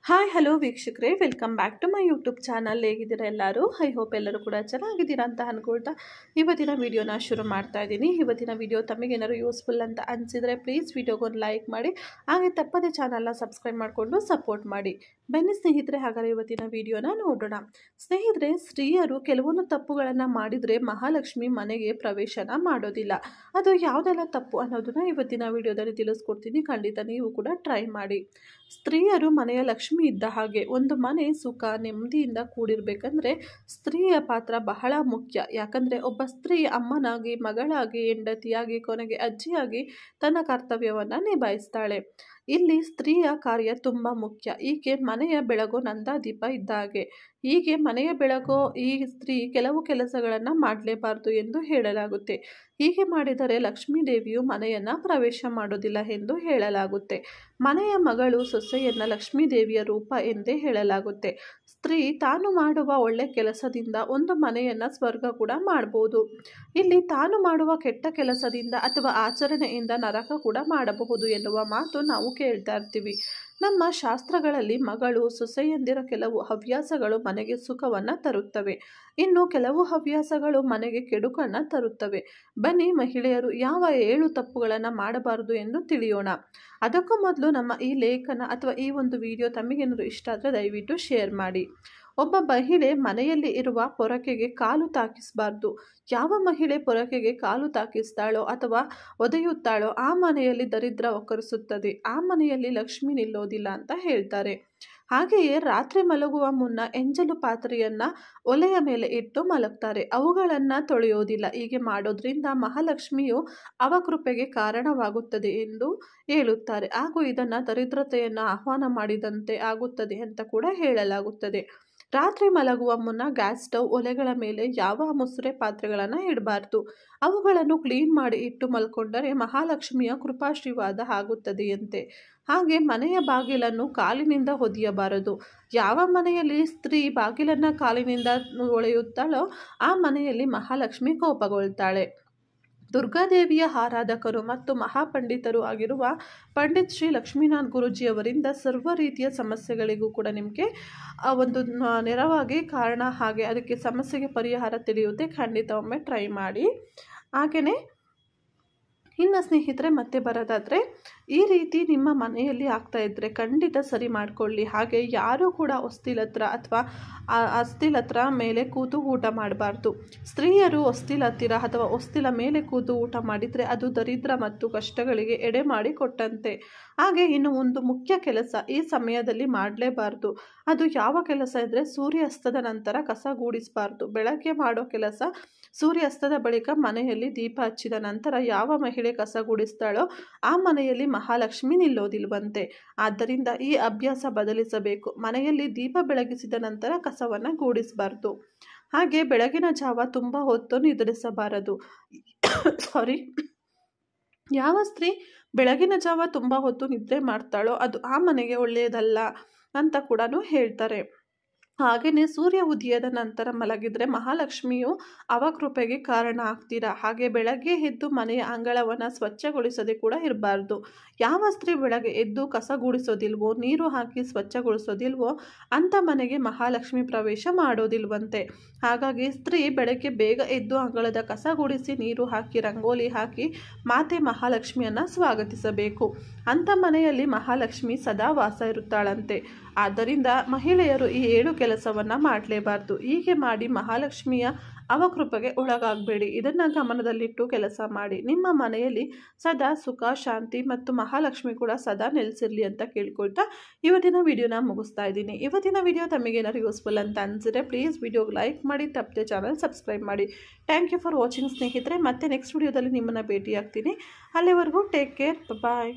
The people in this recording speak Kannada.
ಹಾಯ್ ಹಲೋ ವೀಕ್ಷಕರೇ, welcome back to my YouTube channel. ಹೇಗಿದ್ದೀರಾ ಎಲ್ಲರೂ? ಐ ಹೋಪ್ ಎಲ್ಲರೂ ಕೂಡ ಚೆನ್ನಾಗಿದ್ದೀರಾ ಅಂತ ಅಂದ್ಕೊಳ್ತಾ ಇವತ್ತಿನ ವಿಡಿಯೋನ ಶುರು ಮಾಡ್ತಾ ಇದ್ದೀನಿ. ಇವತ್ತಿನ ವಿಡಿಯೋ ತಮಗೇನಾದ್ರು ಯೂಸ್ಫುಲ್ ಅಂತ ಅನಿಸಿದರೆ ಪ್ಲೀಸ್ ವಿಡಿಯೋಗೊಂದು ಲೈಕ್ ಮಾಡಿ, ಹಾಗೆ ತಪ್ಪದೇ ಚಾನಲ್ನ ಸಬ್ಸ್ಕ್ರೈಬ್ ಮಾಡಿಕೊಂಡು ಸಪೋರ್ಟ್ ಮಾಡಿ. ಬನ್ನಿ ಸ್ನೇಹಿತರೆ, ಹಾಗಾದರೆ ಇವತ್ತಿನ ವಿಡಿಯೋನ ನೋಡೋಣ. ಸ್ನೇಹಿತರೆ, ಸ್ತ್ರೀಯರು ಕೆಲವೊಂದು ತಪ್ಪುಗಳನ್ನು ಮಾಡಿದರೆ ಮಹಾಲಕ್ಷ್ಮಿ ಮನೆಗೆ ಪ್ರವೇಶನ ಮಾಡೋದಿಲ್ಲ. ಅದು ಯಾವುದೆಲ್ಲ ತಪ್ಪು ಅನ್ನೋದನ್ನ ಇವತ್ತಿನ ವಿಡಿಯೋದಲ್ಲಿ ತಿಳಿಸ್ಕೊಡ್ತೀನಿ. ಖಂಡಿತ ನೀವು ಕೂಡ ಟ್ರೈ ಮಾಡಿ. ಸ್ತ್ರೀಯರು ಮನೆಯ ಲಕ್ಷ್ಮಿ ಇದ್ದ ಹಾಗೆ. ಒಂದು ಮನೆ ಸುಖ ನೆಮ್ಮದಿಯಿಂದ ಕೂಡಿರಬೇಕಂದ್ರೆ ಸ್ತ್ರೀಯ ಪಾತ್ರ ಬಹಳ ಮುಖ್ಯ. ಯಾಕಂದರೆ ಒಬ್ಬ ಸ್ತ್ರೀ ಅಮ್ಮನಾಗಿ, ಮಗಳಾಗಿ, ಹೆಂಡತಿಯಾಗಿ, ಕೊನೆಗೆ ಅಜ್ಜಿಯಾಗಿ ತನ್ನ ಕರ್ತವ್ಯವನ್ನು ನಿಭಾಯಿಸ್ತಾಳೆ. ಇಲ್ಲಿ ಸ್ತ್ರೀಯ ಕಾರ್ಯ ತುಂಬ ಮುಖ್ಯ. ಈಕೆ ಮನೆಯ ಬೆಳಗೋ ನಂದಾದೀಪ ಇದ್ದ ಹಾಗೆ. ಹೀಗೆ ಮನೆಯ ಬೆಳಗೋ ಈ ಸ್ತ್ರೀ ಕೆಲವು ಕೆಲಸಗಳನ್ನು ಮಾಡಲೇಬಾರದು ಎಂದು ಹೇಳಲಾಗುತ್ತೆ. ಹೀಗೆ ಮಾಡಿದರೆ ಲಕ್ಷ್ಮೀ ದೇವಿಯು ಮನೆಯನ್ನು ಪ್ರವೇಶ ಮಾಡೋದಿಲ್ಲ ಎಂದು ಹೇಳಲಾಗುತ್ತೆ. ಮನೆಯ ಮಗಳು ಸೊಸೆಯನ್ನ ಲಕ್ಷ್ಮೀ ದೇವಿಯ ರೂಪ ಎಂದೇ ಹೇಳಲಾಗುತ್ತೆ. ಸ್ತ್ರೀ ತಾನು ಮಾಡುವ ಒಳ್ಳೆ ಕೆಲಸದಿಂದ ಒಂದು ಮನೆಯನ್ನು ಸ್ವರ್ಗ ಕೂಡ ಮಾಡಬಹುದು. ಇಲ್ಲಿ ತಾನು ಮಾಡುವ ಕೆಟ್ಟ ಕೆಲಸದಿಂದ ಅಥವಾ ಆಚರಣೆಯಿಂದ ನರಕ ಕೂಡ ಮಾಡಬಹುದು ಎನ್ನುವ ಮಾತು ನಾವು ಕೇಳ್ತಾ ಇರ್ತೀವಿ. ನಮ್ಮ ಶಾಸ್ತ್ರಗಳಲ್ಲಿ ಮಗಳು, ಸೊಸೆಯಂದಿರ ಕೆಲವು ಹವ್ಯಾಸಗಳು ಮನೆಗೆ ಸುಖವನ್ನು ತರುತ್ತವೆ, ಇನ್ನು ಕೆಲವು ಹವ್ಯಾಸಗಳು ಮನೆಗೆ ಕೆಡುಕನ್ನು ತರುತ್ತವೆ. ಬನ್ನಿ ಮಹಿಳೆಯರು ಯಾವ 7 ತಪ್ಪುಗಳನ್ನು ಮಾಡಬಾರದು ಎಂದು ತಿಳಿಯೋಣ. ಅದಕ್ಕೂ ಮೊದಲು ನಮ್ಮ ಈ ಲೇಖನ ಅಥವಾ ಈ ಒಂದು ವಿಡಿಯೋ ತಮಗೇನಾದರೂ ಇಷ್ಟ ಆದರೆ ದಯವಿಟ್ಟು ಶೇರ್ ಮಾಡಿ. ಒಬ್ಬ ಮಹಿಳೆ ಮನೆಯಲ್ಲಿ ಇರುವ ಪೊರಕೆಗೆ ಕಾಲು ತಾಕಿಸಬಾರ್ದು. ಯಾವ ಮಹಿಳೆ ಪೊರಕೆಗೆ ಕಾಲು ತಾಕಿಸ್ತಾಳೋ ಅಥವಾ ಒದೆಯುತ್ತಾಳೋ ಆ ಮನೆಯಲ್ಲಿ ದರಿದ್ರ ಒಕ್ಕರಿಸುತ್ತದೆ, ಆ ಮನೆಯಲ್ಲಿ ಲಕ್ಷ್ಮಿ ನಿಲ್ಲೋದಿಲ್ಲ ಅಂತ ಹೇಳ್ತಾರೆ. ಹಾಗೆಯೇ ರಾತ್ರಿ ಮಲಗುವ ಮುನ್ನ ಎಂಜಲು ಪಾತ್ರೆಯನ್ನು ಒಲೆಯ ಮೇಲೆ ಇಟ್ಟು ಮಲಗ್ತಾರೆ, ಅವುಗಳನ್ನು ತೊಳೆಯೋದಿಲ್ಲ. ಹೀಗೆ ಮಾಡೋದ್ರಿಂದ ಮಹಾಲಕ್ಷ್ಮಿಯು ಅವಕೃಪೆಗೆ ಕಾರಣವಾಗುತ್ತದೆ ಎಂದು ಹೇಳುತ್ತಾರೆ. ಹಾಗೂ ಇದನ್ನು ದರಿದ್ರತೆಯನ್ನು ಆಹ್ವಾನ ಮಾಡಿದಂತೆ ಆಗುತ್ತದೆ ಅಂತ ಕೂಡ ಹೇಳಲಾಗುತ್ತದೆ. ರಾತ್ರಿ ಮಲಗುವ ಮುನ್ನ ಗ್ಯಾಸ್ ಸ್ಟವ್, ಒಲೆಗಳ ಮೇಲೆ ಯಾವ ಮುಸುರೆ ಪಾತ್ರೆಗಳನ್ನು ಇಡಬಾರ್ದು. ಅವುಗಳನ್ನು ಕ್ಲೀನ್ ಮಾಡಿ ಇಟ್ಟು ಮಲ್ಕೊಂಡರೆ ಮಹಾಲಕ್ಷ್ಮಿಯ ಕೃಪಾಶೀರ್ವಾದ ಆಗುತ್ತದೆಯಂತೆ. ಹಾಗೆ ಮನೆಯ ಬಾಗಿಲನ್ನು ಕಾಲಿನಿಂದ ಒದೆಯಬಾರದು. ಯಾವ ಮನೆಯಲ್ಲಿ ಸ್ತ್ರೀ ಬಾಗಿಲನ್ನು ಕಾಲಿನಿಂದ ಒಳೆಯುತ್ತಾಳೋ ಆ ಮನೆಯಲ್ಲಿ ಮಹಾಲಕ್ಷ್ಮಿ ಕೋಪಗೊಳ್ತಾಳೆ. ದುರ್ಗಾದೇವಿಯ ಆರಾಧಕರು ಮತ್ತು ಮಹಾಪಂಡಿತರು ಆಗಿರುವ ಪಂಡಿತ್ ಶ್ರೀ ಲಕ್ಷ್ಮೀನಾಥ್ ಗುರೂಜಿಯವರಿಂದ ಸರ್ವ ರೀತಿಯ ಸಮಸ್ಯೆಗಳಿಗೂ ಕೂಡ ನಿಮಗೆ ಒಂದು ನೆರವಾಗಿ ಕಾರಣ, ಹಾಗೆ ಅದಕ್ಕೆ ಸಮಸ್ಯೆಗೆ ಪರಿಹಾರ ತಿಳಿಯುತ್ತೆ. ಖಂಡಿತ ಒಮ್ಮೆ ಟ್ರೈ ಮಾಡಿ. ಹಾಗೆಯೇ ಇನ್ನು ಸ್ನೇಹಿತರೆ, ಮತ್ತೆ ಬರೋದಾದರೆ, ಈ ರೀತಿ ನಿಮ್ಮ ಮನೆಯಲ್ಲಿ ಆಗ್ತಾ ಇದ್ದರೆ ಖಂಡಿತ ಸರಿ ಮಾಡಿಕೊಳ್ಳಿ. ಹಾಗೆ ಯಾರೂ ಕೂಡ ಹೊಸ್ತಿಲ ಹತ್ರ ಅಥವಾ ಹೊಸ್ತಿಲ ಹತ್ರ ಮೇಲೆ ಕೂತು ಊಟ ಮಾಡಬಾರ್ದು. ಸ್ತ್ರೀಯರು ಹೊಸ್ತಿಲ ಹತ್ತಿರ ಅಥವಾ ಹೊಸ್ತಿಲ ಮೇಲೆ ಕೂತು ಊಟ ಮಾಡಿದರೆ ಅದು ದರಿದ್ರ ಮತ್ತು ಕಷ್ಟಗಳಿಗೆ ಎಡೆ ಮಾಡಿ ಕೊಟ್ಟಂತೆ. ಹಾಗೆ ಇನ್ನು ಒಂದು ಮುಖ್ಯ ಕೆಲಸ ಈ ಸಮಯದಲ್ಲಿ ಮಾಡಲೇಬಾರ್ದು. ಅದು ಯಾವ ಕೆಲಸ ಅಂದರೆ ಸೂರ್ಯಾಸ್ತದ ನಂತರ ಕಸ ಗೂಡಿಸಬಾರ್ದು. ಬೆಳಗ್ಗೆ ಮಾಡೋ ಕೆಲಸ ಸೂರ್ಯಾಸ್ತದ ಬಳಿಕ ಮನೆಯಲ್ಲಿ ದೀಪ ಹಚ್ಚಿದ ನಂತರ ಯಾವ ಮಹಿಳೆ ಕಸ ಗುಡಿಸ್ತಾಳೋ ಆ ಮನೆಯಲ್ಲಿ ಮಹಾಲಕ್ಷ್ಮಿ ನಿಲ್ಲೋದಿಲ್ವಂತೆ. ಆದ್ದರಿಂದ ಈ ಅಭ್ಯಾಸ ಬದಲಿಸಬೇಕು. ಮನೆಯಲ್ಲಿ ದೀಪ ಬೆಳಗಿಸಿದ ನಂತರ ಕಸವನ್ನು ಗೂಡಿಸಬಾರ್ದು. ಹಾಗೆ ಬೆಳಗಿನ ಜಾವ ತುಂಬ ಹೊತ್ತು ನಿದ್ರಿಸಬಾರದು. ಯಾವ ಸ್ತ್ರೀ ಬೆಳಗಿನ ಜಾವ ತುಂಬ ಹೊತ್ತು ನಿದ್ರೆ ಮಾಡ್ತಾಳೋ ಅದು ಆ ಮನೆಗೆ ಒಳ್ಳೆಯದಲ್ಲ ಅಂತ ಕೂಡ ಹೇಳ್ತಾರೆ. ಹಾಗೆಯೇ ಸೂರ್ಯ ಉದಯದ ನಂತರ ಮಲಗಿದರೆ ಮಹಾಲಕ್ಷ್ಮಿಯು ಅವಕೃಪೆಗೆ ಕಾರಣ ಆಗ್ತೀರಾ. ಹಾಗೆ ಬೆಳಗ್ಗೆ ಎದ್ದು ಮನೆಯ ಅಂಗಳವನ್ನು ಸ್ವಚ್ಛಗೊಳಿಸದೆ ಕೂಡ ಇರಬಾರ್ದು. ಯಾವ ಸ್ತ್ರೀ ಬೆಳಗ್ಗೆ ಎದ್ದು ಕಸ ಗೂಡಿಸೋದಿಲ್ವೋ, ನೀರು ಹಾಕಿ ಸ್ವಚ್ಛಗೊಳಿಸೋದಿಲ್ವೋ ಅಂಥ ಮನೆಗೆ ಮಹಾಲಕ್ಷ್ಮಿ ಪ್ರವೇಶ ಮಾಡೋದಿಲ್ವಂತೆ. ಹಾಗಾಗಿ ಸ್ತ್ರೀ ಬೆಳಗ್ಗೆ ಬೇಗ ಎದ್ದು ಅಂಗಳದ ಕಸ ಗುಡಿಸಿ, ನೀರು ಹಾಕಿ, ರಂಗೋಲಿ ಹಾಕಿ ಮಾತೆ ಮಹಾಲಕ್ಷ್ಮಿಯನ್ನು ಸ್ವಾಗತಿಸಬೇಕು. ಅಂಥ ಮನೆಯಲ್ಲಿ ಮಹಾಲಕ್ಷ್ಮಿ ಸದಾ ವಾಸ ಇರುತ್ತಾಳಂತೆ. ಆದ್ದರಿಂದ ಮಹಿಳೆಯರು ಈ 7 ಕೆಲಸವನ್ನು ಮಾಡಲೇಬಾರ್ದು. ಹೀಗೆ ಮಾಡಿ ಮಹಾಲಕ್ಷ್ಮಿಯ ಅವಕೃಪೆಗೆ ಒಳಗಾಗಬೇಡಿ. ಇದನ್ನು ಗಮನದಲ್ಲಿಟ್ಟು ಕೆಲಸ ಮಾಡಿ. ನಿಮ್ಮ ಮನೆಯಲ್ಲಿ ಸದಾ ಸುಖ, ಶಾಂತಿ ಮತ್ತು ಮಹಾಲಕ್ಷ್ಮಿ ಕೂಡ ಸದಾ ನೆಲೆಸಿರಲಿ ಅಂತ ಕೇಳ್ಕೊಳ್ತಾ ಇವತ್ತಿನ ವಿಡಿಯೋನ ಮುಗಿಸ್ತಾ ಇದ್ದೀನಿ. ಇವತ್ತಿನ ವಿಡಿಯೋ ತಮಗೇನಾದ್ರು ಯೂಸ್ಫುಲ್ ಅಂತ ಅನಿಸಿದ್ರೆ ಪ್ಲೀಸ್ ವಿಡಿಯೋಗೆ ಲೈಕ್ ಮಾಡಿ, ತಪ್ಪದೆ ಚಾನಲ್ ಸಬ್ಸ್ಕ್ರೈಬ್ ಮಾಡಿ. ಥ್ಯಾಂಕ್ ಯು ಫಾರ್ ವಾಚಿಂಗ್ ಸ್ನೇಹಿತರೆ. ಮತ್ತೆ ನೆಕ್ಸ್ಟ್ ವಿಡಿಯೋದಲ್ಲಿ ನಿಮ್ಮನ್ನು ಭೇಟಿ ಆಗ್ತೀನಿ. ಅಲ್ಲಿವರೆಗೂ ಟೇಕ್ ಕೇರ್, ಬಾಯ್.